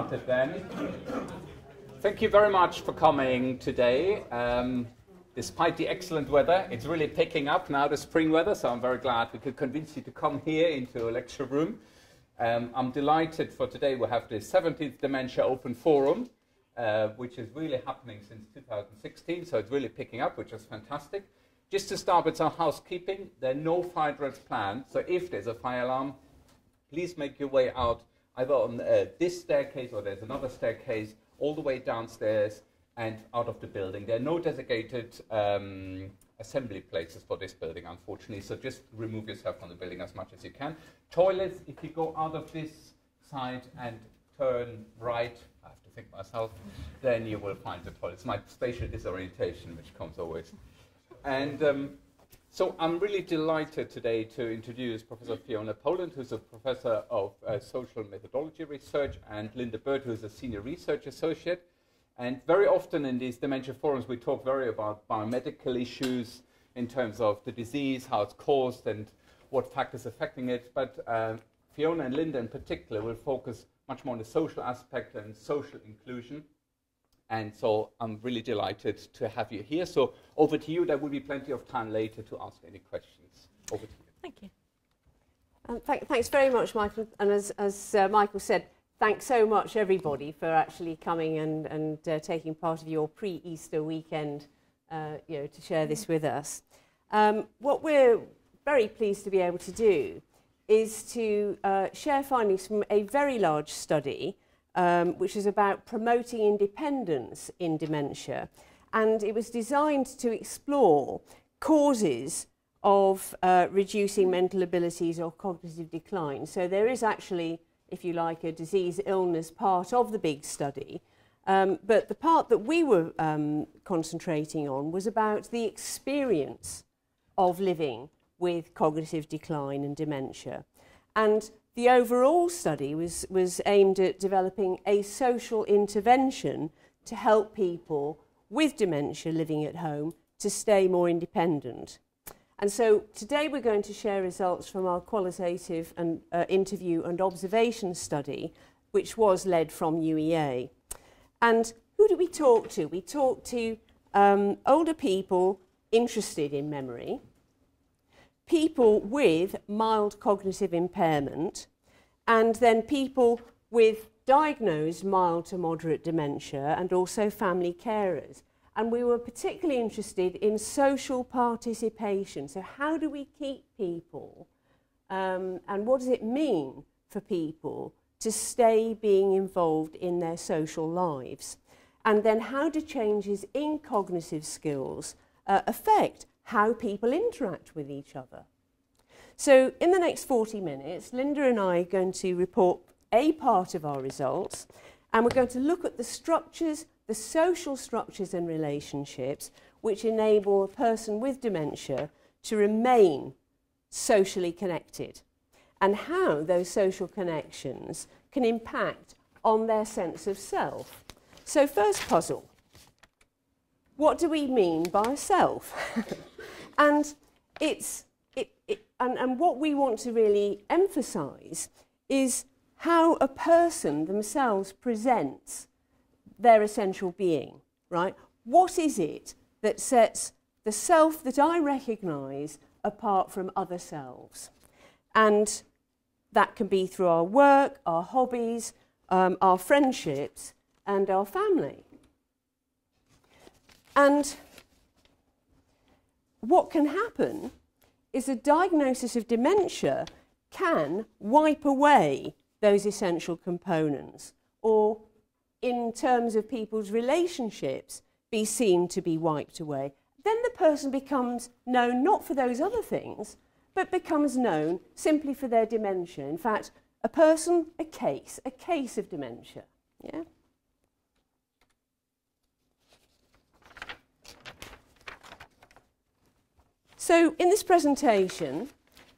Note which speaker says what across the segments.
Speaker 1: started then. Thank you very much for coming today. Despite the excellent weather, it's really picking up now, the spring weather, so I'm very glad we could convince you to come here into a lecture room. I'm delighted for today we have the 17th Dementia Open Forum, which is really happening since 2016, so it's really picking up, which is fantastic. Just to start with some housekeeping, there are no fire drills planned, so if there's a fire alarm, please make your way out either on this staircase or there's another staircase all the way downstairs and out of the building. There are no designated assembly places for this building, unfortunately, so just remove yourself from the building as much as you can. Toilets, if you go out of this side and turn right, I have to think myself, then you will find the toilets. My spatial disorientation, which comes always. And so I'm really delighted today to introduce Professor Fiona Poland, who's a professor of social methodology research, and Linda Bird, who's a senior research associate. And very often in these dementia forums, we talk very about biomedical issues in terms of the disease, how it's caused, and what factors affecting it. But Fiona and Linda in particular will focus much more on the social aspect and social inclusion. And so I'm really delighted to have you here. So over to you. There will be plenty of time later to ask any questions. Over to you.
Speaker 2: Thank you. Thanks very much, Michael. And as Michael said, thanks so much, everybody, for actually coming and taking part of your pre-Easter weekend to share this with us. What we're very pleased to be able to do is to share findings from a very large study which is about promoting independence in dementia. And it was designed to explore causes of reducing mental abilities or cognitive decline. So there is actually, if you like, a disease illness part of the big study. But the part that we were concentrating on was about the experience of living with cognitive decline and dementia. And the overall study was aimed at developing a social intervention to help people with dementia living at home to stay more independent. And so today we're going to share results from our qualitative and interview and observation study, which was led from UEA. And who did we talk to? We talked to older people interested in memory, people with mild cognitive impairment, and then people with diagnosed mild to moderate dementia, and also family carers. And we were particularly interested in social participation. So how do we keep people, and what does it mean for people to stay being involved in their social lives? And then how do changes in cognitive skills affect how people interact with each other? So in the next 40 minutes, Linda and I are going to report a part of our results, and we're going to look at the structures, the social structures and relationships which enable a person with dementia to remain socially connected, and how those social connections can impact on their sense of self. So first puzzle, what do we mean by self? And and what we want to really emphasise is how a person themselves presents their essential being, right? What is it that sets the self that I recognise apart from other selves? And that can be through our work, our hobbies, our friendships, and our family. And what can happen is a diagnosis of dementia can wipe away those essential components, or in terms of people's relationships, be seen to be wiped away. Then the person becomes known not for those other things, but becomes known simply for their dementia. In fact, a person, a case of dementia. Yeah? So in this presentation,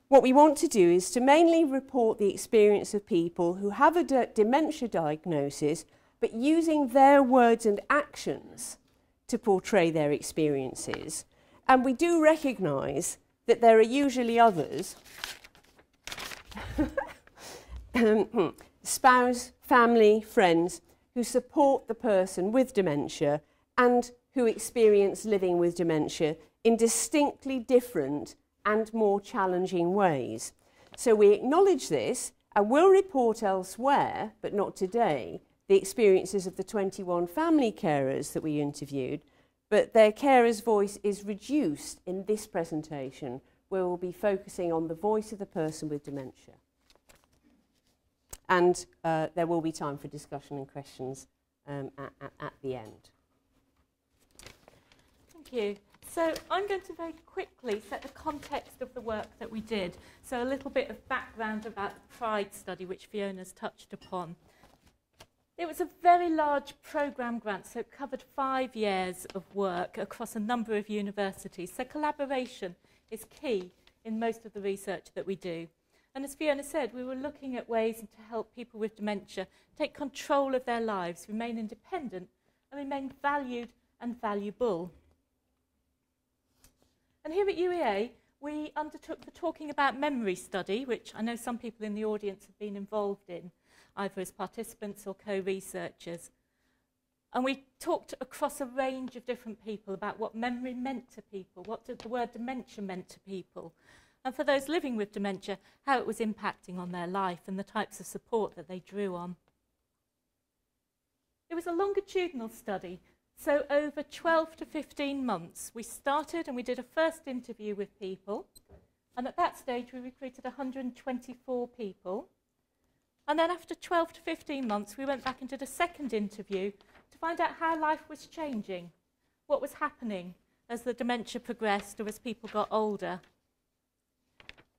Speaker 2: what we want to do is to mainly report the experience of people who have a dementia diagnosis, but using their words and actions to portray their experiences. And we do recognise that there are usually others, spouse, family, friends who support the person with dementia and who experience living with dementia in distinctly different and more challenging ways. So we acknowledge this and will report elsewhere, but not today, the experiences of the 21 family carers that we interviewed, but their carers' voice is reduced in this presentation, where we'll be focusing on the voice of the person with dementia. And there will be time for discussion and questions at the end.
Speaker 3: Thank you. So I'm going to very quickly set the context of the work that we did. So a little bit of background about the PRIDE study, which Fiona's touched upon. It was a very large programme grant, so it covered 5 years of work across a number of universities. So collaboration is key in most of the research that we do. And as Fiona said, we were looking at ways to help people with dementia take control of their lives, remain independent, and remain valued and valuable. And here at UEA, we undertook the Talking About Memory study, which I know some people in the audience have been involved in, either as participants or co-researchers. And we talked across a range of different people about what memory meant to people, what the word dementia meant to people, and for those living with dementia, how it was impacting on their life and the types of support that they drew on. It was a longitudinal study, so over 12 to 15 months. We started and we did a first interview with people, and at that stage we recruited 124 people. And then after 12 to 15 months, we went back and did a second interview to find out how life was changing, what was happening as the dementia progressed or as people got older.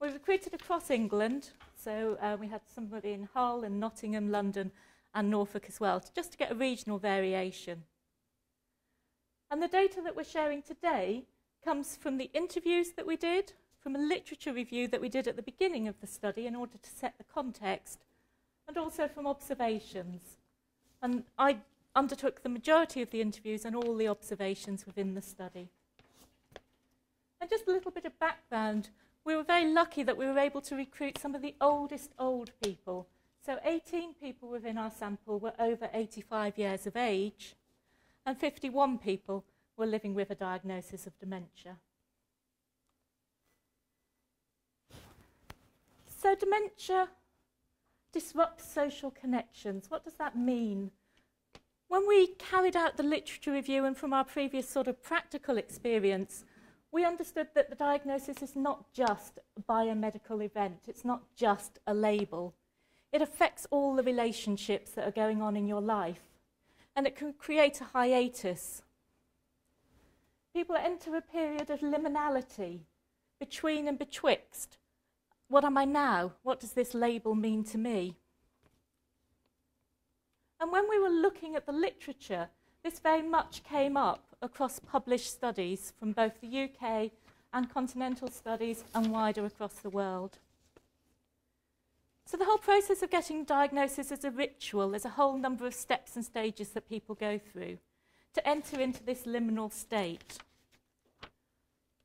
Speaker 3: We recruited across England, so we had somebody in Hull and Nottingham, London and Norfolk as well, just to get a regional variation. And the data that we're sharing today comes from the interviews that we did, from a literature review that we did at the beginning of the study in order to set the context, and also from observations. And I undertook the majority of the interviews and all the observations within the study. And just a little bit of background, we were very lucky that we were able to recruit some of the oldest old people. So 18 people within our sample were over 85 years of age, and 51 people were living with a diagnosis of dementia. So dementia disrupts social connections. What does that mean? When we carried out the literature review and from our previous sort of practical experience, we understood that the diagnosis is not just a biomedical event. It's not just a label. It affects all the relationships that are going on in your life. And it can create a hiatus. People enter a period of liminality, between and betwixt. What am I now? What does this label mean to me? And when we were looking at the literature, this very much came up across published studies from both the UK and continental studies and wider across the world. So the whole process of getting diagnosis is a ritual. There's a whole number of steps and stages that people go through to enter into this liminal state.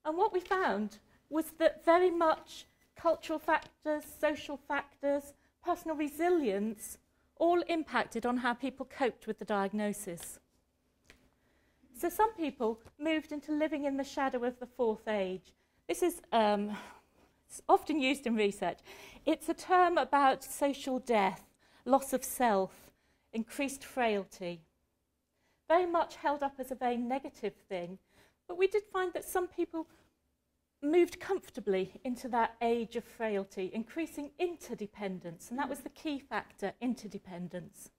Speaker 3: And what we found was that very much cultural factors, social factors, personal resilience all impacted on how people coped with the diagnosis. So some people moved into living in the shadow of the fourth age. This is it's often used in research. It's a term about social death, loss of self, increased frailty. Very much held up as a very negative thing. But we did find that some people moved comfortably into that age of frailty, increasing interdependence. And that was the key factor, interdependence.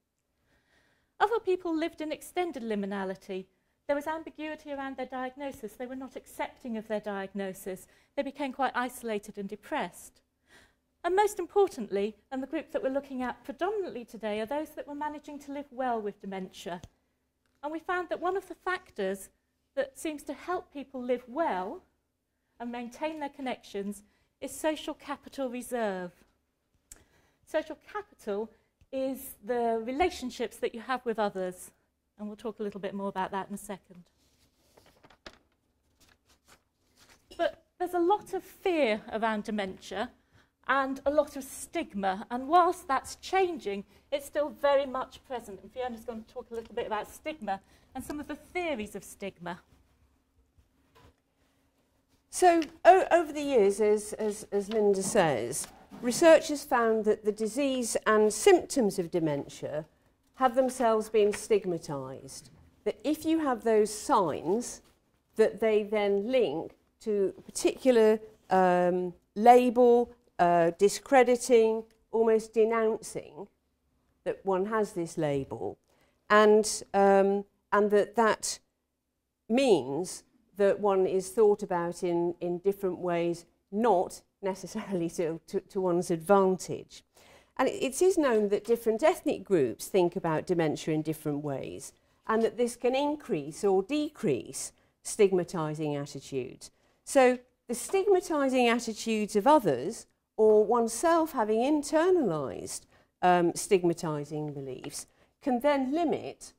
Speaker 3: Other people lived in extended liminality. There was ambiguity around their diagnosis. They were not accepting of their diagnosis. They became quite isolated and depressed. And most importantly, and the group that we're looking at predominantly today, are those that were managing to live well with dementia. And we found that one of the factors that seems to help people live well and maintain their connections is social capital reserve. Social capital is the relationships that you have with others. And we'll talk a little bit more about that in a second. But there's a lot of fear around dementia, and a lot of stigma. And whilst that's changing, it's still very much present. And Fiona's going to talk a little bit about stigma and some of the theories of stigma.
Speaker 2: So over the years, as Linda says, researchers found that the disease and symptoms of dementia have themselves been stigmatised. That if you have those signs, that they then link to a particular label, discrediting, almost denouncing that one has this label, and that means that one is thought about in different ways, not necessarily to one's advantage. And it is known that different ethnic groups think about dementia in different ways, and that this can increase or decrease stigmatising attitudes. So the stigmatising attitudes of others, or oneself having internalised stigmatising beliefs, can then limit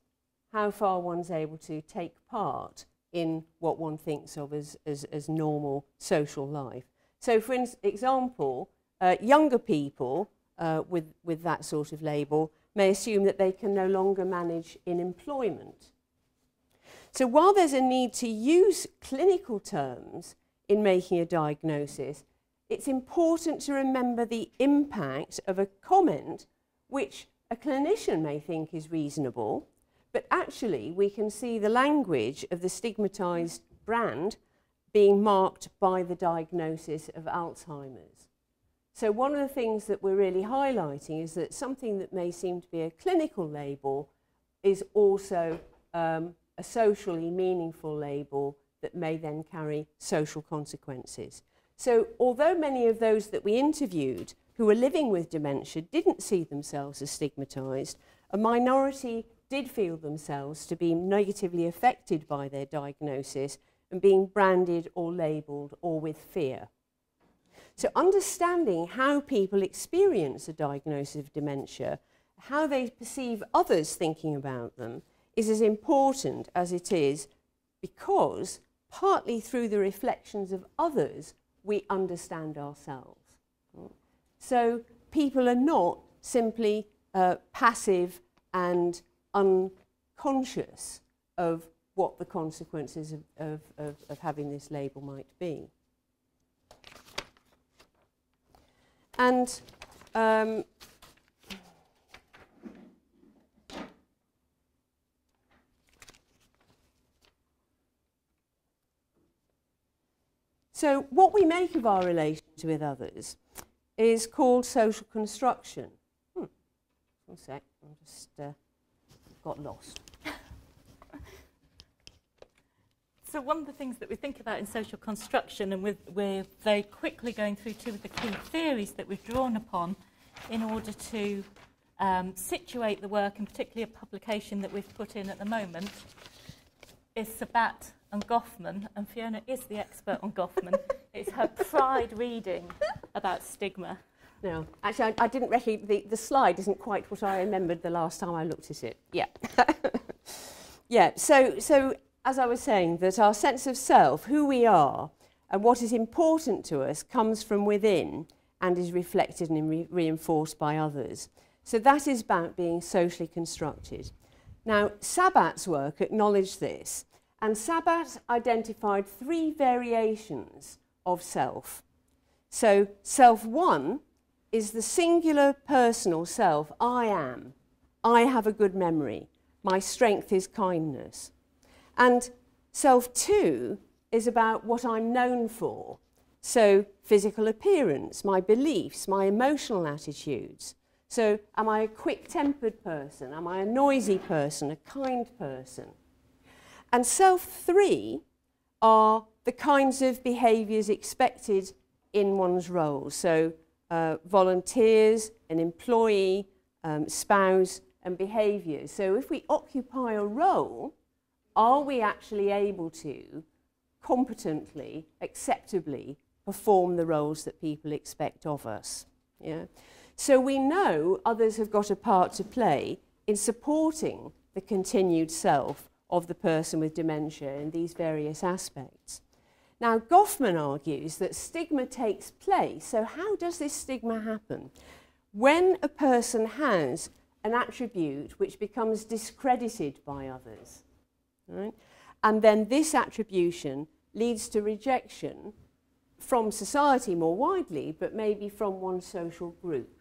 Speaker 2: how far one's able to take part in what one thinks of as normal social life. So for example, younger people with that sort of label may assume that they can no longer manage in employment. So while there's a need to use clinical terms in making a diagnosis, it's important to remember the impact of a comment which a clinician may think is reasonable, but actually we can see the language of the stigmatised brand being marked by the diagnosis of Alzheimer's. So one of the things that we're really highlighting is that something that may seem to be a clinical label is also a socially meaningful label that may then carry social consequences. So although many of those that we interviewed who were living with dementia didn't see themselves as stigmatised, a minority did feel themselves to be negatively affected by their diagnosis and being branded or labelled or with fear. So understanding how people experience a diagnosis of dementia, how they perceive others thinking about them, is as important as it is because partly through the reflections of others we understand ourselves. So people are not simply passive and unconscious of what the consequences of having this label might be. And so what we make of our relations with others is called social construction. One sec, I just got lost.
Speaker 3: So one of the things that we think about in social construction, and we're very quickly going through two of the key theories that we've drawn upon in order to situate the work, and particularly a publication that we've put in at the moment, is Sabat and Goffman, and Fiona is the expert on Goffman. It's her pride reading about stigma.
Speaker 2: No, actually I didn't recognize, the slide isn't quite what I remembered the last time I looked at it. Yeah. Yeah, so as I was saying, that our sense of self, who we are, and what is important to us comes from within and is reflected and reinforced by others. So that is about being socially constructed. Now, Sabat's work acknowledged this, and Sabat identified 3 variations of self. So self 1 is the singular personal self, I am. I have a good memory. My strength is kindness. And self 2 is about what I'm known for. So physical appearance, my beliefs, my emotional attitudes. So am I a quick-tempered person? Am I a noisy person, a kind person? And self 3 are the kinds of behaviours expected in one's role. So volunteers, an employee, spouse, and behaviours. So if we occupy a role, are we actually able to competently, acceptably perform the roles that people expect of us? Yeah? So we know others have got a part to play in supporting the continued self of the person with dementia in these various aspects. Now, Goffman argues that stigma takes place. So how does this stigma happen? When a person has an attribute which becomes discredited by others, right? And then this attribution leads to rejection from society more widely, but maybe from one social group.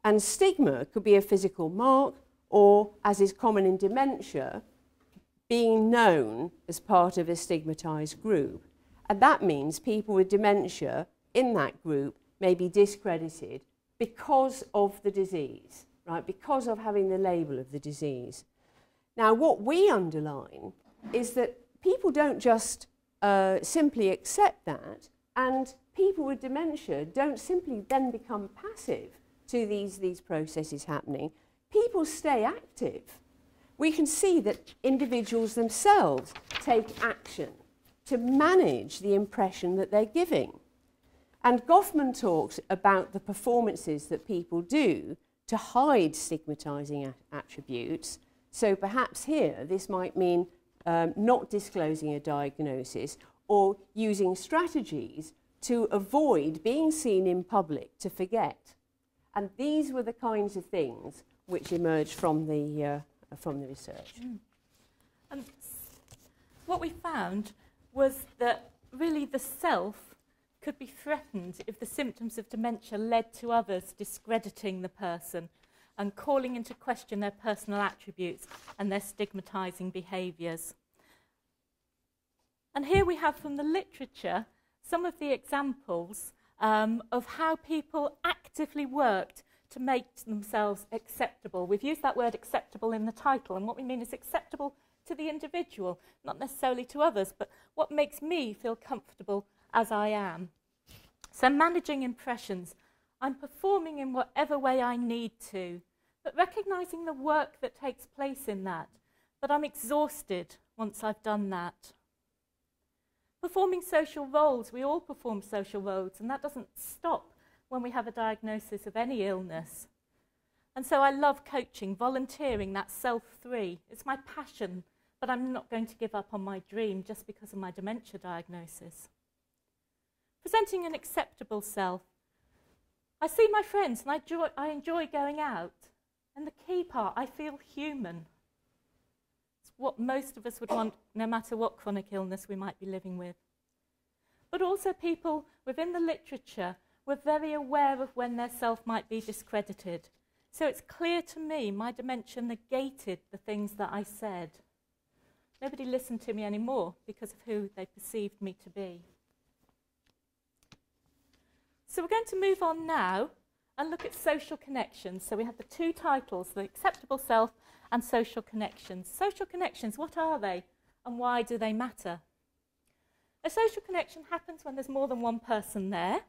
Speaker 2: And stigma could be a physical mark, or, as is common in dementia, being known as part of a stigmatized group. And that means people with dementia in that group may be discredited because of the disease, right? Because of having the label of the disease. Now, what we underline is that people don't just simply accept that, and people with dementia don't simply then become passive to these processes happening. People stay active. We can see that individuals themselves take action to manage the impression that they're giving. And Goffman talks about the performances that people do to hide stigmatizing attributes. So perhaps here this might mean not disclosing a diagnosis or using strategies to avoid being seen in public, to forget. And these were the kinds of things which emerged from the research.
Speaker 3: And what we found was that really the self could be threatened if the symptoms of dementia led to others discrediting the person and calling into question their personal attributes and their stigmatizing behaviours. And here we have from the literature some of the examples of how people actively worked to make themselves acceptable. We've used that word acceptable in the title, and what we mean is acceptable to the individual, not necessarily to others, but what makes me feel comfortable as I am. So managing impressions. I'm performing in whatever way I need to, but recognising the work that takes place in that. But I'm exhausted once I've done that. Performing social roles. We all perform social roles, and that doesn't stop when we have a diagnosis of any illness. And so I love coaching, volunteering, that self-3. It's my passion, but I'm not going to give up on my dream just because of my dementia diagnosis. Presenting an acceptable self. I see my friends and I enjoy going out. And the key part, I feel human. It's what most of us would want, no matter what chronic illness we might be living with. But also people within the literature were very aware of when their self might be discredited. So it's clear to me my dementia negated the things that I said. Nobody listened to me anymore because of who they perceived me to be. So we're going to move on now and look at social connections. So we have the two titles, the acceptable self and social connections. Social connections, what are they and why do they matter? A social connection happens when there's more than one person there.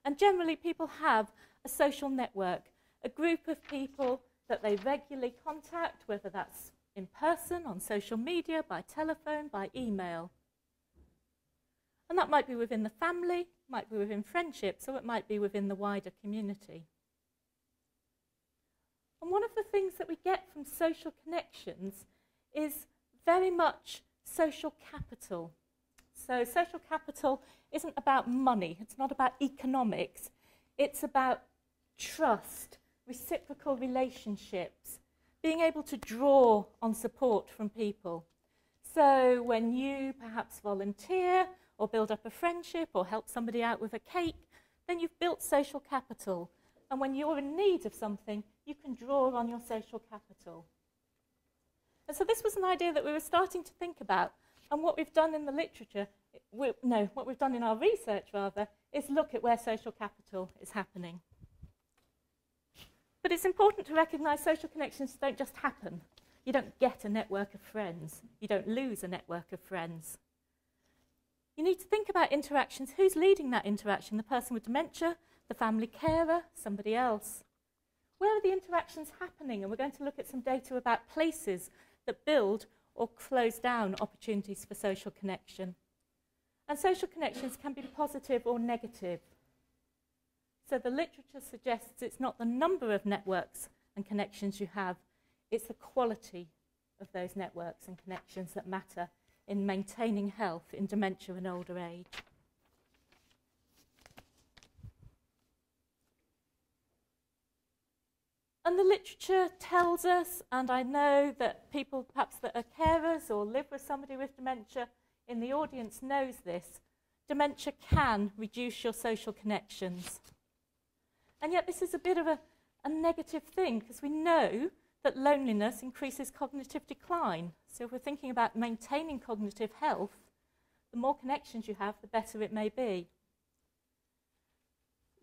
Speaker 3: And generally people have a social network, a group of people that they regularly contact, whether that's in person, on social media, by telephone, by email. And that might be within the family, might be within friendships, or it might be within the wider community. And one of the things that we get from social connections is very much social capital. So social capital isn't about money, it's not about economics, it's about trust, reciprocal relationships, being able to draw on support from people. So when you perhaps volunteer or build up a friendship or help somebody out with a cake, then you've built social capital. And when you're in need of something, you can draw on your social capital. And so this was an idea that we were starting to think about. And what we've done in the literature, what we've done in our research rather, is look at where social capital is happening. But it's important to recognise social connections don't just happen. You don't get a network of friends. You don't lose a network of friends. You need to think about interactions. Who's leading that interaction? The person with dementia, the family carer, somebody else. Where are the interactions happening? And we're going to look at some data about places that build or close down opportunities for social connection. And social connections can be positive or negative. So the literature suggests it's not the number of networks and connections you have, it's the quality of those networks and connections that matter. in maintaining health in dementia and older age. And the literature tells us, and I know that people perhaps that are carers or live with somebody with dementia in the audience knows this, dementia can reduce your social connections. And yet this is a bit of a negative thing, because we know that loneliness increases cognitive decline. So if we're thinking about maintaining cognitive health, the more connections you have, the better it may be.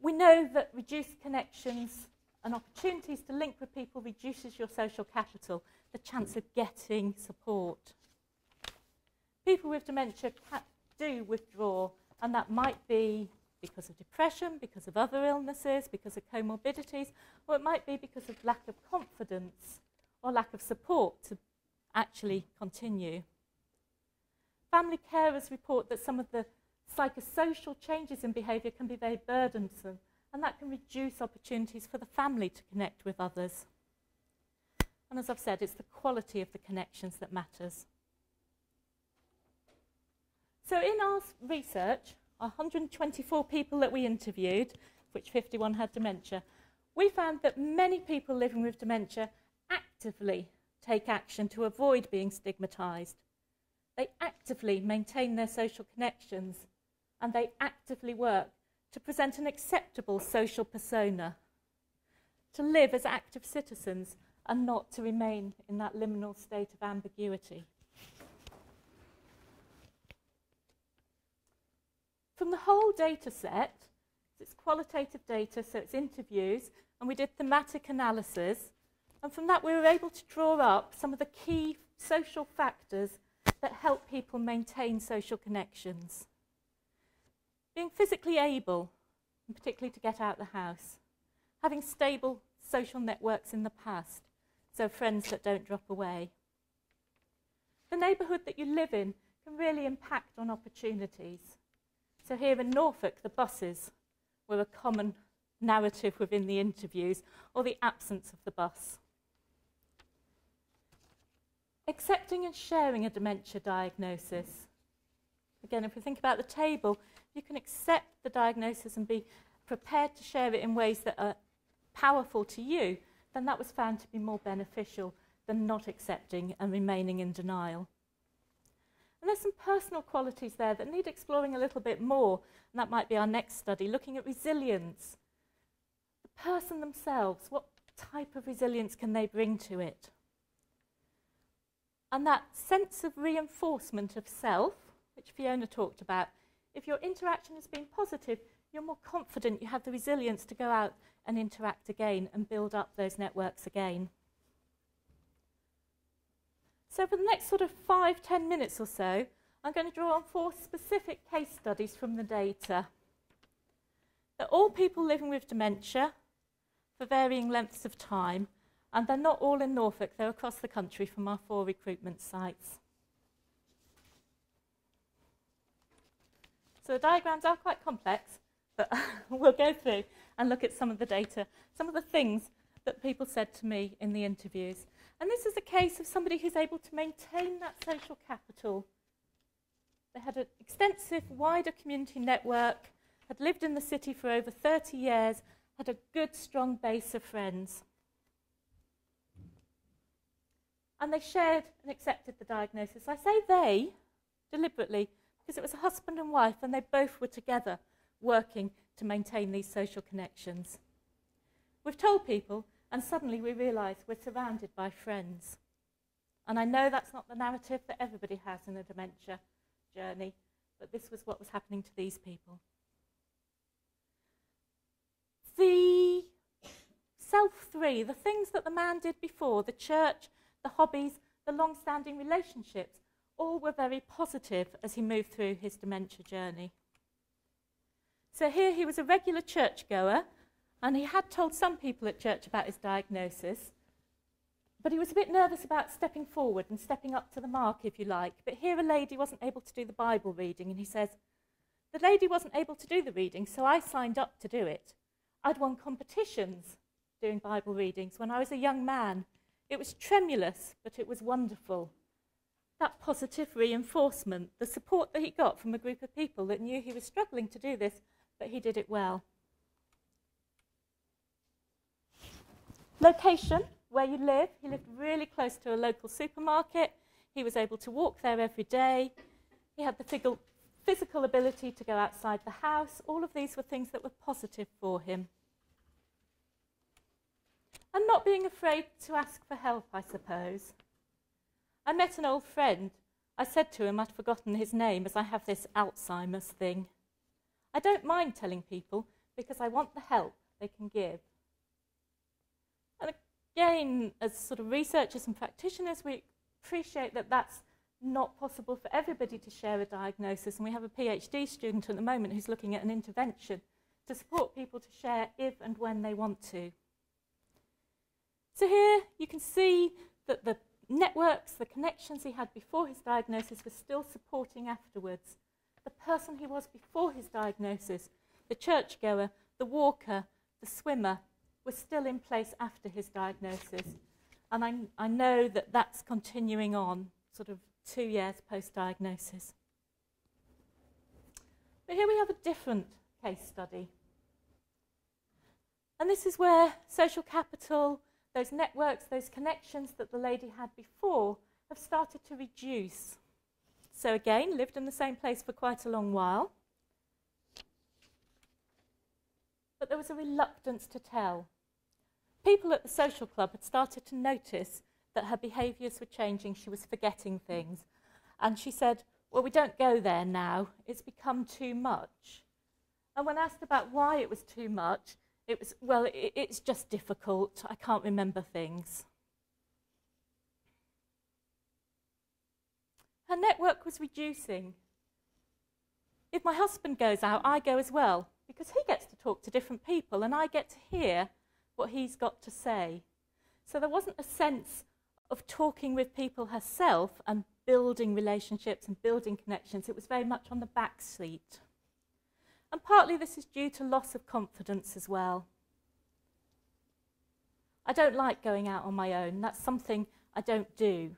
Speaker 3: We know that reduced connections and opportunities to link with people reduces your social capital, the chance of getting support. People with dementia do withdraw, and that might be because of depression, because of other illnesses, because of comorbidities, or it might be because of lack of confidence or lack of support to actually continue. Family carers report that some of the psychosocial changes in behaviour can be very burdensome, and that can reduce opportunities for the family to connect with others. And as I've said, it's the quality of the connections that matters. So in our research, 124 people that we interviewed, of which 51 had dementia, we found that many people living with dementia actively take action to avoid being stigmatised. They actively maintain their social connections, and they actively work to present an acceptable social persona, to live as active citizens and not to remain in that liminal state of ambiguity. From the whole data set, it's qualitative data, so it's interviews, and we did thematic analysis, and from that we were able to draw up some of the key social factors that help people maintain social connections. Being physically able, and particularly to get out of the house. Having stable social networks in the past, so friends that don't drop away. The neighbourhood that you live in can really impact on opportunities. So here in Norfolk, the buses were a common narrative within the interviews, or the absence of the bus. Accepting and sharing a dementia diagnosis. Again, if we think about the table, you can accept the diagnosis and be prepared to share it in ways that are powerful to you, then that was found to be more beneficial than not accepting and remaining in denial. And there's some personal qualities there that need exploring a little bit more, and that might be our next study, looking at resilience. The person themselves, what type of resilience can they bring to it? And that sense of reinforcement of self, which Fiona talked about, if your interaction has been positive, you're more confident, you have the resilience to go out and interact again and build up those networks again. So for the next sort of 5-10 minutes or so, I'm going to draw on 4 specific case studies from the data. They're all people living with dementia for varying lengths of time, and they're not all in Norfolk, they're across the country from our 4 recruitment sites. So the diagrams are quite complex, but we'll go through and look at some of the data, some of the things that people said to me in the interviews. And this is a case of somebody who's able to maintain that social capital. They had an extensive, wider community network, had lived in the city for over 30 years, had a good, strong base of friends. And they shared and accepted the diagnosis. I say they deliberately because it was a husband and wife, and they both were together working to maintain these social connections. We've told people, and suddenly we realise we're surrounded by friends. And I know that's not the narrative that everybody has in a dementia journey, but this was what was happening to these people. The self-3, the things that the man did before, the church, the hobbies, the long-standing relationships, all were very positive as he moved through his dementia journey. So here he was a regular churchgoer, and he had told some people at church about his diagnosis, but he was a bit nervous about stepping forward and stepping up to the mark, if you like. But here a lady wasn't able to do the Bible reading, and he says, the lady wasn't able to do the reading, so I signed up to do it. I'd won competitions doing Bible readings when I was a young man. It was tremulous, but it was wonderful. that positive reinforcement, the support that he got from a group of people that knew he was struggling to do this, but he did it well. Location, where you live. He lived really close to a local supermarket. He was able to walk there every day. He had the physical ability to go outside the house. All of these were things that were positive for him. And not being afraid to ask for help, I suppose. I met an old friend. I said to him I'd forgotten his name as I have this Alzheimer's thing. I don't mind telling people because I want the help they can give. And again, as sort of researchers and practitioners, we appreciate that that's not possible for everybody to share a diagnosis. And we have a PhD student at the moment who's looking at an intervention to support people to share if and when they want to. So here you can see that the networks, the connections he had before his diagnosis were still supporting afterwards. The person he was before his diagnosis, the churchgoer, the walker, the swimmer, was still in place after his diagnosis. And I know that that's continuing on, sort of 2 years post-diagnosis. But here we have a different case study. And this is where social capital, those networks, those connections that the lady had before have started to reduce. So again, lived in the same place for quite a long while. But there was a reluctance to tell. People at the social club had started to notice that her behaviours were changing. She was forgetting things. And she said, well, we don't go there now. It's become too much. And when asked about why it was too much, it was, well, it's just difficult. I can't remember things. Her network was reducing. If my husband goes out, I go as well, because he gets to talk to different people and I get to hear what he's got to say. So there wasn't a sense of talking with people herself and building relationships and building connections. It was very much on the back seat. And partly this is due to loss of confidence as well. I don't like going out on my own. That's something I don't do.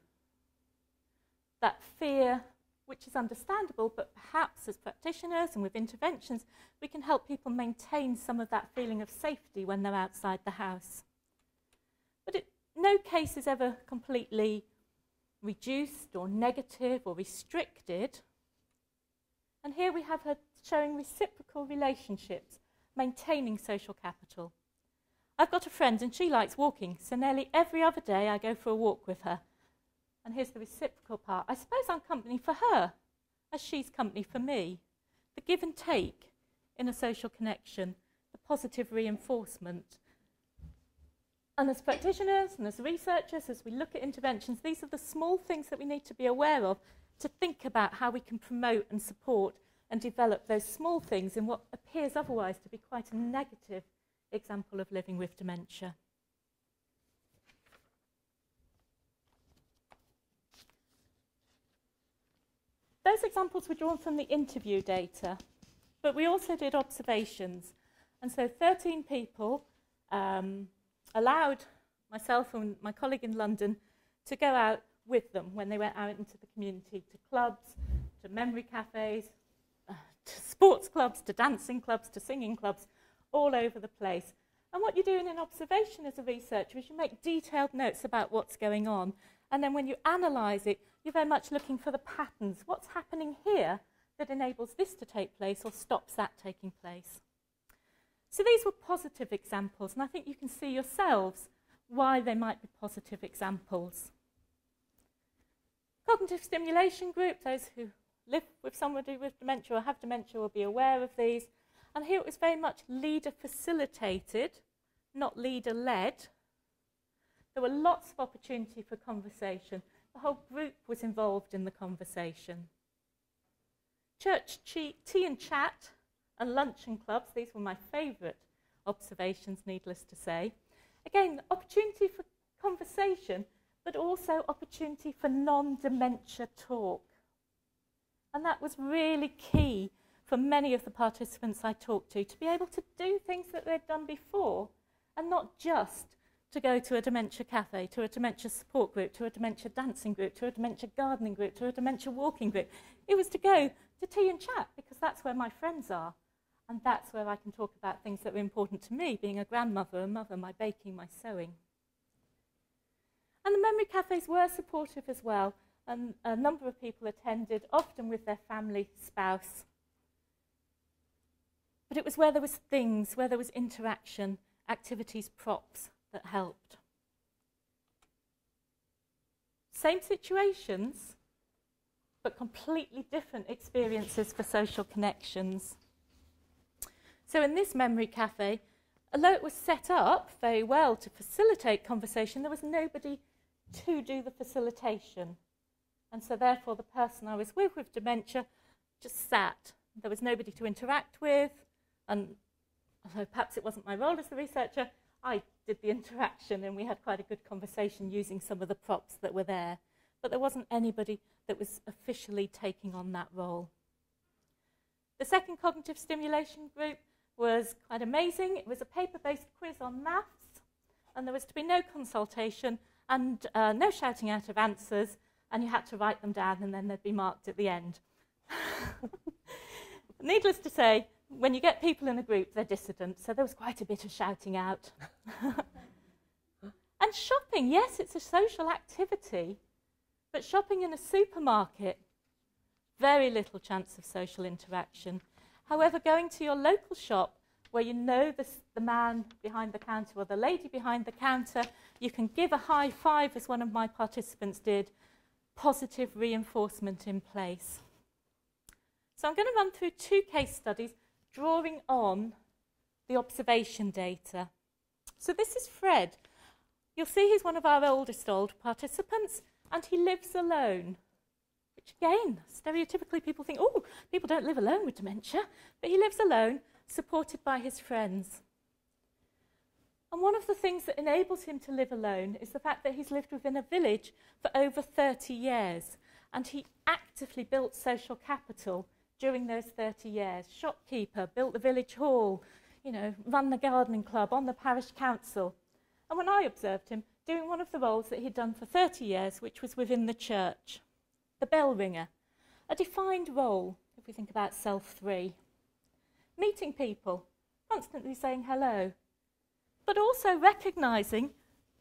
Speaker 3: That fear, which is understandable, but perhaps as practitioners and with interventions, we can help people maintain some of that feeling of safety when they're outside the house. But no case is ever completely reduced or negative or restricted. And here we have her showing reciprocal relationships, maintaining social capital. I've got a friend and she likes walking, so nearly every other day I go for a walk with her. And here's the reciprocal part. I suppose I'm company for her, as she's company for me. The give and take in a social connection, the positive reinforcement. And as practitioners and as researchers, as we look at interventions, these are the small things that we need to be aware of to think about how we can promote and support and develop those small things in what appears otherwise to be quite a negative example of living with dementia. Those examples were drawn from the interview data, but we also did observations. And so 13 people allowed myself and my colleague in London to go out with them when they went out into the community, to clubs, to memory cafes, to sports clubs, to dancing clubs, to singing clubs, all over the place. And what you do in an observation as a researcher is you make detailed notes about what's going on. And then when you analyse it, you're very much looking for the patterns. What's happening here that enables this to take place or stops that taking place? So these were positive examples, and I think you can see yourselves why they might be positive examples. Cognitive stimulation group, those who live with somebody with dementia or have dementia will be aware of these. And here it was very much leader-facilitated, not leader-led. There were lots of opportunity for conversation. The whole group was involved in the conversation. Church tea and chat and luncheon clubs, these were my favourite observations, needless to say. Again, opportunity for conversation, but also opportunity for non-dementia talk. And that was really key for many of the participants I talked to be able to do things that they'd done before and not just to go to a dementia cafe, to a dementia support group, to a dementia dancing group, to a dementia gardening group, to a dementia walking group. It was to go to tea and chat, because that's where my friends are. And that's where I can talk about things that were important to me, being a grandmother, a mother, my baking, my sewing. And the memory cafes were supportive as well. And a number of people attended, often with their family, spouse. But it was where there was things, where there was interaction, activities, props that helped. Same situations, but completely different experiences for social connections. So in this memory cafe, although it was set up very well to facilitate conversation, there was nobody to do the facilitation. And so therefore the person I was with dementia just sat. There was nobody to interact with, and although perhaps it wasn't my role as the researcher, I did the interaction, and we had quite a good conversation using some of the props that were there. But there wasn't anybody that was officially taking on that role. The second cognitive stimulation group was quite amazing. It was a paper-based quiz on maths, and there was to be no consultation and no shouting out of answers, and you had to write them down, and then they'd be marked at the end. Needless to say, when you get people in a group, they're dissident, so there was quite a bit of shouting out. And shopping, yes, it's a social activity, but shopping in a supermarket, very little chance of social interaction. However, going to your local shop, where you know the man behind the counter or the lady behind the counter, you can give a high five, as one of my participants did, positive reinforcement in place. So I'm going to run through 2 case studies drawing on the observation data. So this is Fred. You'll see he's one of our oldest participants, and he lives alone. Which again, stereotypically people think, oh, people don't live alone with dementia, but he lives alone, supported by his friends. And one of the things that enables him to live alone is the fact that he's lived within a village for over 30 years, and he actively built social capital during those 30 years. Shopkeeper, built the village hall, run the gardening club, on the parish council. And when I observed him, doing one of the roles that he'd done for 30 years, which was within the church, the bell ringer, a defined role, if we think about self 3. Meeting people, constantly saying hello, but also recognising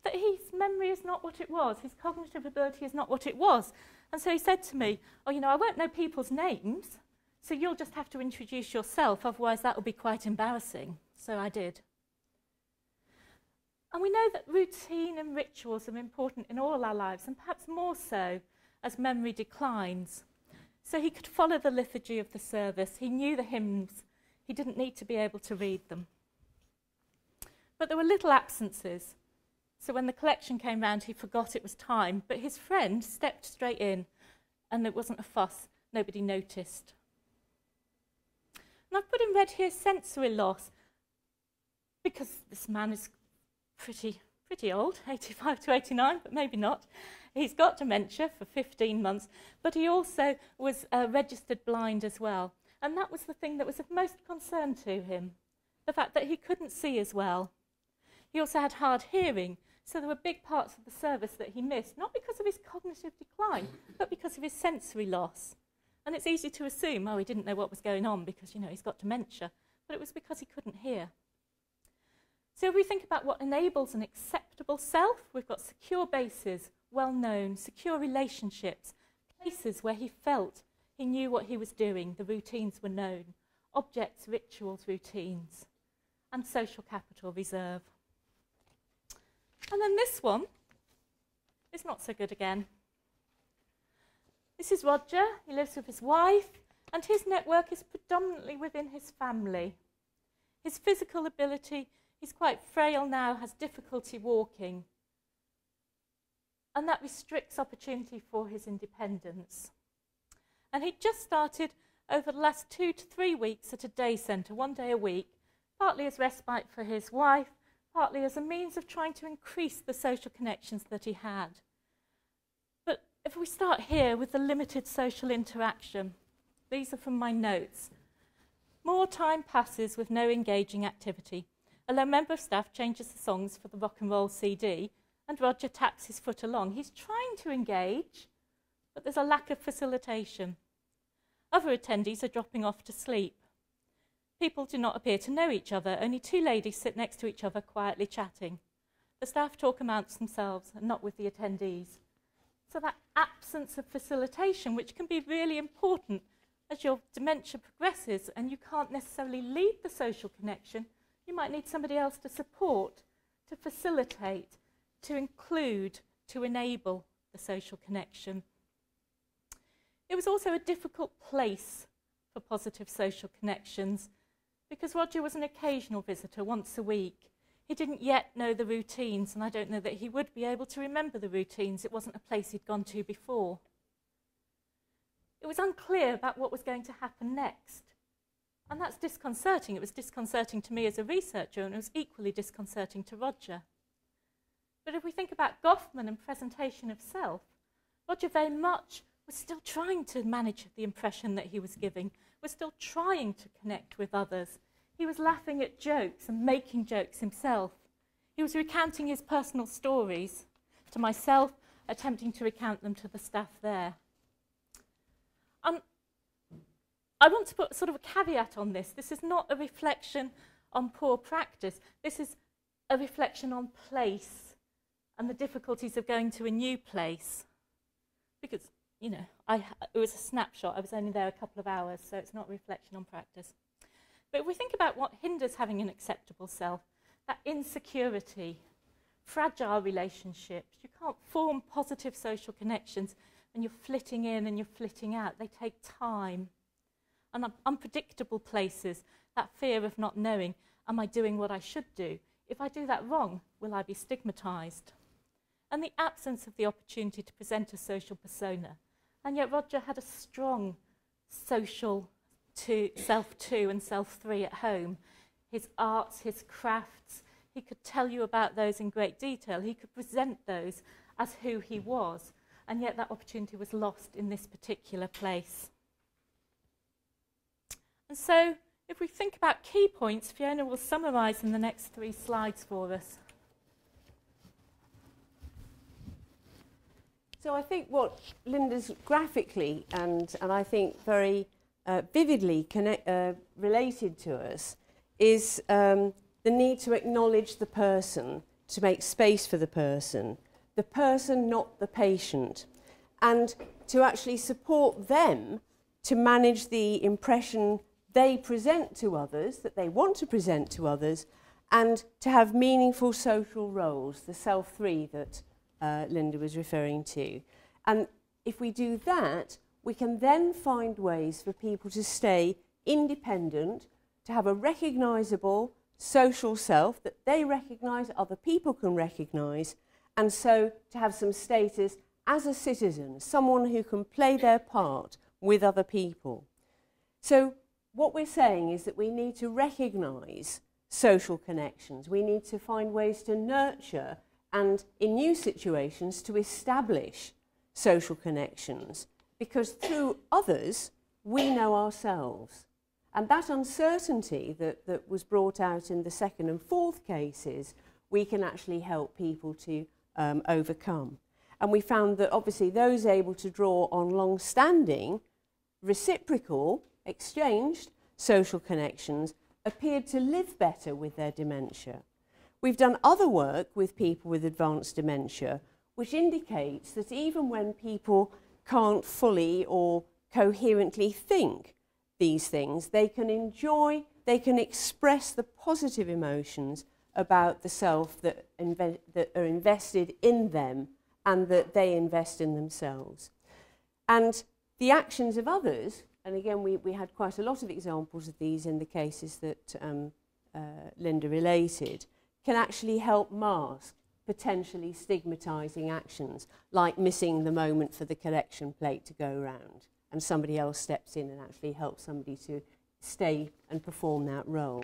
Speaker 3: that his memory is not what it was, his cognitive ability is not what it was. And so he said to me, oh, I won't know people's names, so you'll just have to introduce yourself, otherwise that will be quite embarrassing. So I did. And we know that routine and rituals are important in all our lives, and perhaps more so as memory declines. So he could follow the liturgy of the service. He knew the hymns. He didn't need to be able to read them. But there were little absences. So when the collection came round, he forgot it was time. But his friend stepped straight in, and it wasn't a fuss. Nobody noticed. And I've put in red here sensory loss, because this man is pretty old, 85 to 89, but maybe not. He's got dementia for 15 months, but he also was registered blind as well. And that was the thing that was of most concern to him, the fact that he couldn't see as well. He also had hard hearing, so there were big parts of the service that he missed, not because of his cognitive decline, but because of his sensory loss. And it's easy to assume, oh, he didn't know what was going on because, he's got dementia, but it was because he couldn't hear. So if we think about what enables an acceptable self, we've got secure bases, well-known, secure relationships, places where he felt he knew what he was doing, the routines were known, objects, rituals, routines, and social capital reserve. And then this one is not so good again. This is Roger. He lives with his wife, and his network is predominantly within his family. His physical ability, he's quite frail now, has difficulty walking, and that restricts opportunity for his independence. And he just started over the last 2 to 3 weeks at a day centre, 1 day a week, partly as respite for his wife, partly as a means of trying to increase the social connections that he had. But if we start here with the limited social interaction, these are from my notes. More time passes with no engaging activity. A member of staff changes the songs for the rock and roll CD, and Roger taps his foot along. He's trying to engage, but there's a lack of facilitation. Other attendees are dropping off to sleep. People do not appear to know each other. Only two ladies sit next to each other, quietly chatting. The staff talk amongst themselves and not with the attendees. So that absence of facilitation, which can be really important as your dementia progresses and you can't necessarily lead the social connection, you might need somebody else to support, to facilitate, to include, to enable the social connection. It was also a difficult place for positive social connections because Roger was an occasional visitor once a week. He didn't yet know the routines, and I don't know that he would be able to remember the routines. It wasn't a place he'd gone to before. It was unclear about what was going to happen next. And that's disconcerting. It was disconcerting to me as a researcher, and it was equally disconcerting to Roger. But if we think about Goffman and presentation of self, Roger very much was still trying to manage the impression that he was giving, was still trying to connect with others. He was laughing at jokes and making jokes himself. He was recounting his personal stories to myself, attempting to recount them to the staff there. I want to put sort of a caveat on this. This is not a reflection on poor practice. This is a reflection on place and the difficulties of going to a new place. Because, you know, it was a snapshot. I was only there a couple of hours, so it's not a reflection on practice. But if we think about what hinders having an acceptable self, that insecurity, fragile relationships, you can't form positive social connections and you're flitting in and you're flitting out. They take time. And unpredictable places, that fear of not knowing, am I doing what I should do? If I do that wrong, will I be stigmatised? And the absence of the opportunity to present a social persona. And yet Roger had a strong social self 2 and self 3 at home. His arts, his crafts, he could tell you about those in great detail. He could present those as who he was. And yet that opportunity was lost in this particular place. And so, if we think about key points, Fiona will summarise in the next 3 slides for us.
Speaker 2: So I think what Linda's graphically and I think very vividly related to us is the need to acknowledge the person, to make space for the person, not the patient, and to actually support them to manage the impression they present to others, that they want to present to others, and to have meaningful social roles, the self 3 that Linda was referring to. And if we do that, we can then find ways for people to stay independent, to have a recognisable social self that they recognise, other people can recognise, and so to have some status as a citizen, someone who can play their part with other people. So what we're saying is that we need to recognise social connections. We need to find ways to nurture and, in new situations, to establish social connections, because through others, we know ourselves. And that uncertainty that was brought out in the 2nd and 4th cases, we can actually help people to overcome. And we found that, obviously, those able to draw on long-standing, reciprocal, exchanged social connections appeared to live better with their dementia. We've done other work with people with advanced dementia, which indicates that even when people can't fully or coherently think these things, they can enjoy, they can express the positive emotions about the self that are invested in them and that they invest in themselves. And the actions of others, and again we had quite a lot of examples of these in the cases that Linda related, can actually help mask potentially stigmatising actions, like missing the moment for the collection plate to go round, and somebody else steps in and actually helps somebody to stay and perform that role.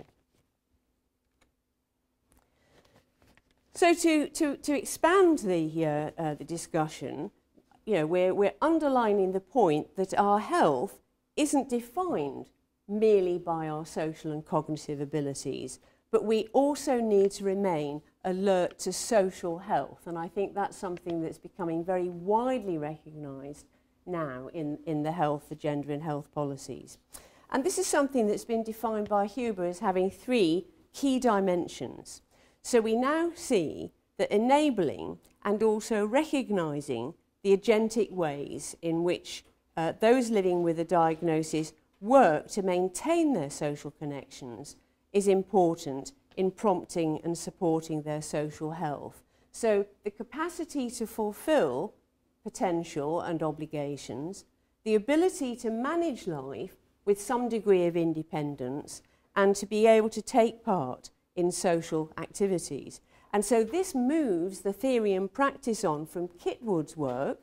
Speaker 2: So to expand the discussion, you know, we're underlining the point that our health isn't defined merely by our social and cognitive abilities, but we also need to remain alert to social health. And I think that's something that's becoming very widely recognised now in the health agenda and health policies. And this is something that's been defined by Huber as having 3 key dimensions. So we now see that enabling and also recognising the agentic ways in which those living with a diagnosis work to maintain their social connections is important in prompting and supporting their social health. So the capacity to fulfil potential and obligations, the ability to manage life with some degree of independence, and to be able to take part in social activities. And so this moves the theory and practice on from Kitwood's work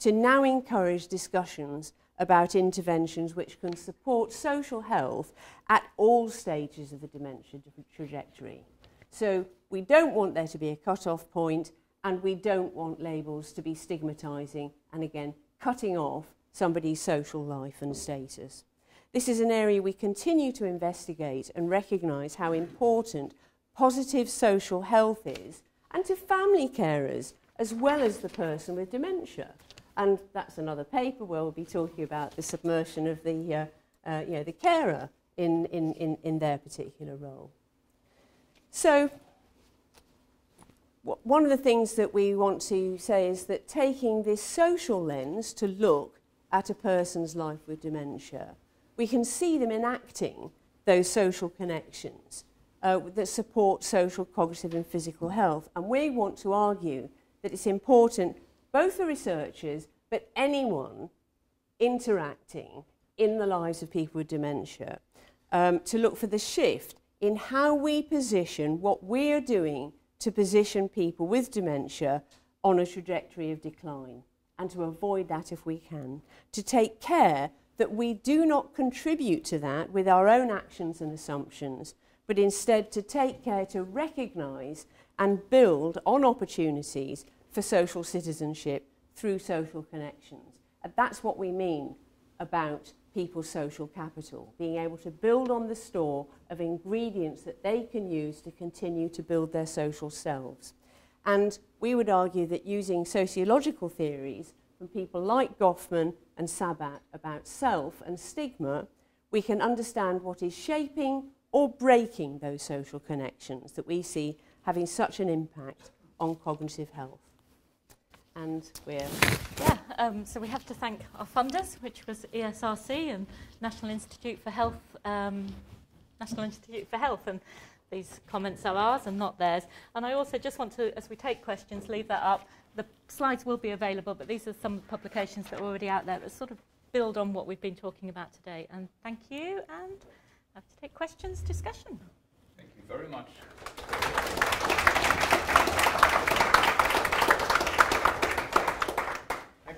Speaker 2: to now encourage discussions about interventions which can support social health at all stages of the dementia trajectory. So we don't want there to be a cut-off point, and we don't want labels to be stigmatising and, again, cutting off somebody's social life and status. This is an area we continue to investigate and recognise how important positive social health is, and to family carers as well as the person with dementia. And that's another paper where we'll be talking about the submersion of the, the carer in their particular role. So one of the things that we want to say is that taking this social lens to look at a person's life with dementia, we can see them enacting those social connections that support social, cognitive and physical health. And we want to argue that it's important, both for researchers, but anyone interacting in the lives of people with dementia, to look for the shift in how we position what we're doing to position people with dementia on a trajectory of decline, and to avoid that if we can, to take care that we do not contribute to that with our own actions and assumptions, but instead to take care to recognise and build on opportunities for social citizenship through social connections. And that's what we mean about people's social capital, being able to build on the store of ingredients that they can use to continue to build their social selves. And we would argue that using sociological theories from people like Goffman and Sabat about self and stigma, we can understand what is shaping or breaking those social connections that we see having such an impact on cognitive health. And we're...
Speaker 3: so we have to thank our funders, which was ESRC and National Institute for Health, and these comments are ours and not theirs. And I also just want to, as we take questions, leave that up. The slides will be available, but these are some of the publications that are already out there that sort of build on what we've been talking about today. And thank you, and I have to take questions, discussion.
Speaker 1: Thank you very much.